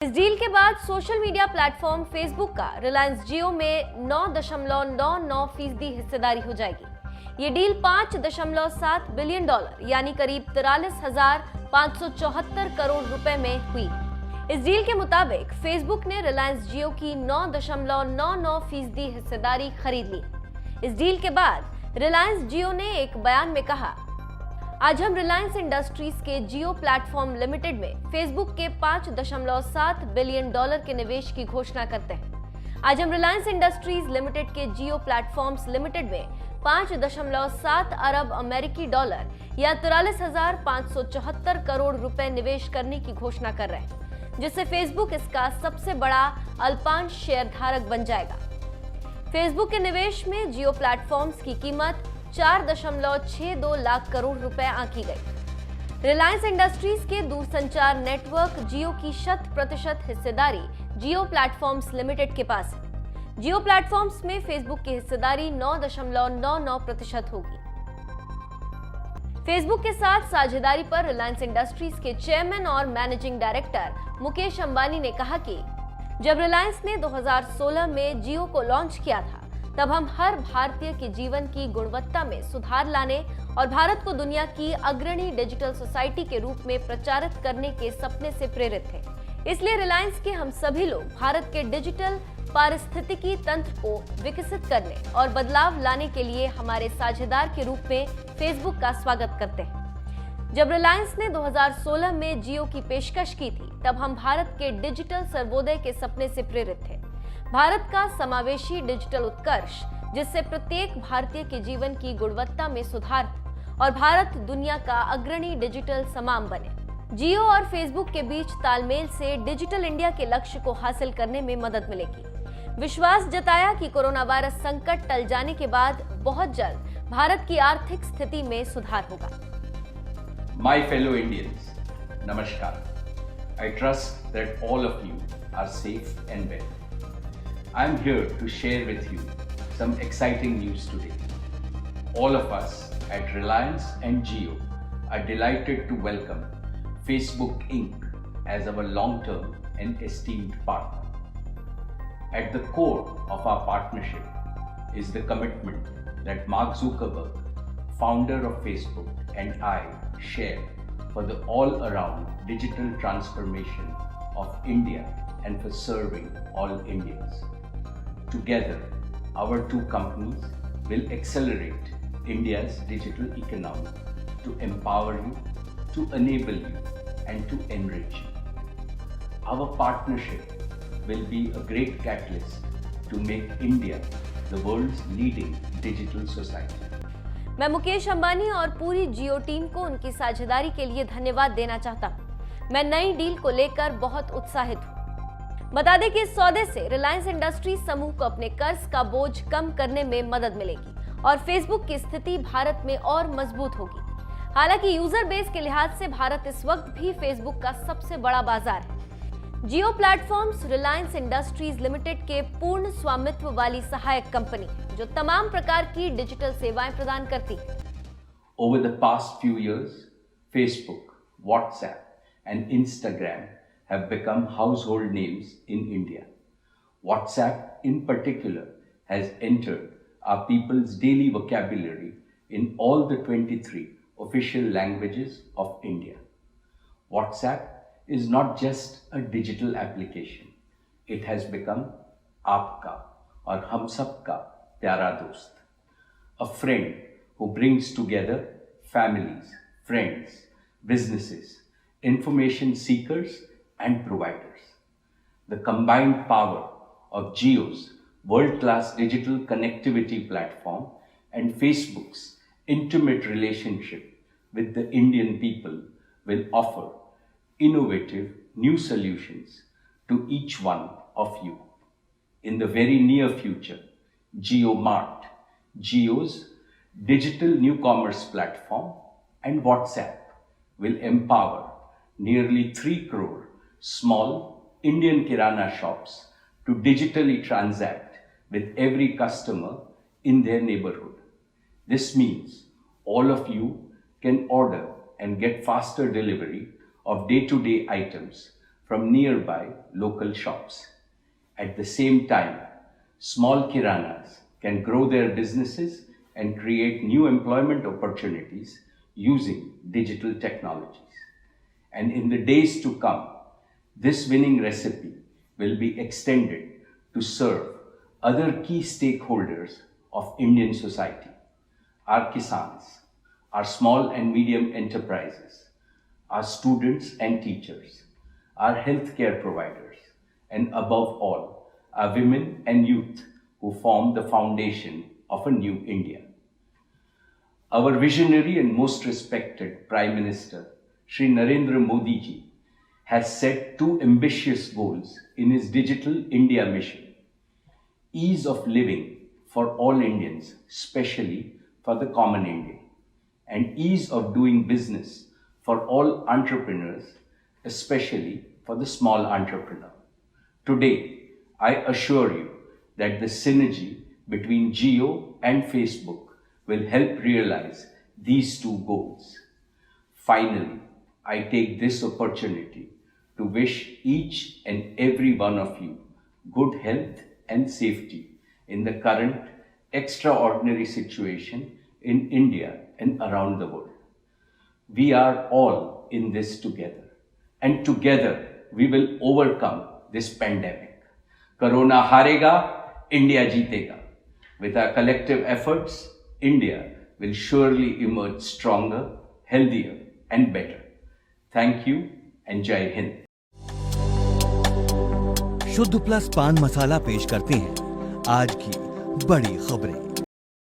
इस डील के बाद सोशल मीडिया प्लेटफॉर्म फेसबुक का रिलायंस जियो में 9.99% हिस्सेदारी हो जाएगी। ये डील $5.7 बिलियन यानी करीब 43,574 करोड़ रुपए में हुई। इस डील के मुताबिक फेसबुक ने रिलायंस जियो की 9.99% हिस्सेदारी खरीद ली। इस डील के बाद रिलायंस जियो ने एक बयान में कहा, आज हम रिलायंस इंडस्ट्रीज के जियो प्लेटफॉर्म लिमिटेड में फेसबुक के $5.7 बिलियन के निवेश की घोषणा करते हैं। आज हम रिलायंस इंडस्ट्रीज लिमिटेड के जियो प्लेटफॉर्म्स लिमिटेड में 5.7 अरब अमेरिकी डॉलर या 43,574 करोड़ रुपए निवेश करने की घोषणा कर रहे हैं, जिससे फेसबुक इसका सबसे बड़ा अल्पांश शेयरधारक बन जाएगा। फेसबुक के निवेश में जियो प्लेटफॉर्म्स की कीमत 4.62 लाख करोड़ रुपए आंकी गई। रिलायंस इंडस्ट्रीज के दूरसंचार नेटवर्क जियो की 100% हिस्सेदारी जियो प्लेटफॉर्म्स लिमिटेड के पास है। जियो प्लेटफॉर्म्स में फेसबुक की हिस्सेदारी 9.99% होगी। फेसबुक के साथ साझेदारी पर रिलायंस इंडस्ट्रीज के चेयरमैन और मैनेजिंग डायरेक्टर मुकेश अंबानी ने कहा कि जब रिलायंस ने 2016 में जियो को लॉन्च किया था, तब हम हर भारतीय के जीवन की गुणवत्ता में सुधार लाने और भारत को दुनिया की अग्रणी डिजिटल सोसाइटी के रूप में प्रचारित करने के सपने से प्रेरित थे। इसलिए रिलायंस के हम सभी लोग भारत के डिजिटल पारिस्थितिकी तंत्र को विकसित करने और बदलाव लाने के लिए हमारे साझेदार के रूप में फेसबुक का स्वागत करते हैं। जब रिलायंस ने 2016 में जियो की पेशकश की थी, तब हम भारत के डिजिटल सर्वोदय के सपने से प्रेरित थे। भारत का समावेशी डिजिटल उत्कर्ष, जिससे प्रत्येक भारतीय के जीवन की गुणवत्ता में सुधार और भारत दुनिया का अग्रणी डिजिटल समाम बने। जियो और फेसबुक के बीच तालमेल से डिजिटल इंडिया के लक्ष्य को हासिल करने में मदद मिलेगी। विश्वास जताया कि कोरोना वायरस संकट टल जाने के बाद बहुत जल्द भारत की आर्थिक स्थिति में सुधार होगा। My fellow Indians, Namaskar. I trust that all of you are safe and well. I am here to share with you some exciting news today. All of us at Reliance and Jio are delighted to welcome Facebook Inc. as our long-term and esteemed partner. At the core of our partnership is the commitment that Mark Zuckerberg, founder of Facebook, and I share for the all-around digital transformation of India and for serving all Indians. Together, our two companies will accelerate India's digital economy to empower you, to enable you, and to enrich you. Our partnership will be a great catalyst to make India the world's leading digital society. मैं मुकेश अंबानी और पूरी जियो team को उनकी साझेदारी के लिए धन्यवाद देना चाहता हूं। मैं नई डील को लेकर बहुत उत्साहित हूं। बता दें कि इस सौदे से रिलायंस इंडस्ट्रीज समूह को अपने कर्ज का बोझ कम करने में मदद मिलेगी और फेसबुक की स्थिति भारत में और मजबूत होगी। हालांकि यूजर बेस के लिहाज से भारत इस वक्त भी फेसबुक का सबसे बड़ा बाजार है। जियो प्लेटफॉर्म्स रिलायंस इंडस्ट्रीज लिमिटेड के पूर्ण स्वामित्व वाली सहायक कंपनी है, जो तमाम प्रकार की डिजिटल सेवाएं प्रदान करती है। Over the past few years, Facebook, WhatsApp, and Instagram have become household names in India. WhatsApp, in particular, has entered our people's daily vocabulary in all the 23 official languages of India. WhatsApp is not just a digital application. It has become Aapka or Hum Sabka Pyara Dost, a friend who brings together families, friends, businesses, information seekers, and providers. The combined power of Jio's world-class digital connectivity platform and Facebook's intimate relationship with the Indian people will offer innovative new solutions to each one of you. In the very near future, JioMart, Jio's digital new commerce platform, and WhatsApp will empower nearly 3 crore small Indian Kirana shops to digitally transact with every customer in their neighborhood. This means all of you can order and get faster delivery of day-to-day items from nearby local shops. At the same time, small kiranas can grow their businesses and create new employment opportunities using digital technologies. And in the days to come, this winning recipe will be extended to serve other key stakeholders of Indian society: our kisans, our small and medium enterprises, our students and teachers, our healthcare providers, and above all, our women and youth who form the foundation of a new India. Our visionary and most respected Prime Minister, Shri Narendra Modi ji, has set two ambitious goals in his Digital India mission: ease of living for all Indians, especially for the common Indian, and ease of doing business for all entrepreneurs, especially for the small entrepreneur. Today, I assure you that the synergy between Jio and Facebook will help realize these two goals. Finally, I take this opportunity to wish each and every one of you good health and safety in the current extraordinary situation in India and around the world. We are all in this together, and together we will overcome this pandemic. Corona harega, India jeetega. With our collective efforts, India will surely emerge stronger, healthier, and better. Thank you and Jai Hind. शुद्ध plus पान मसाला पेश करते हैं आज की बड़ी खबरें।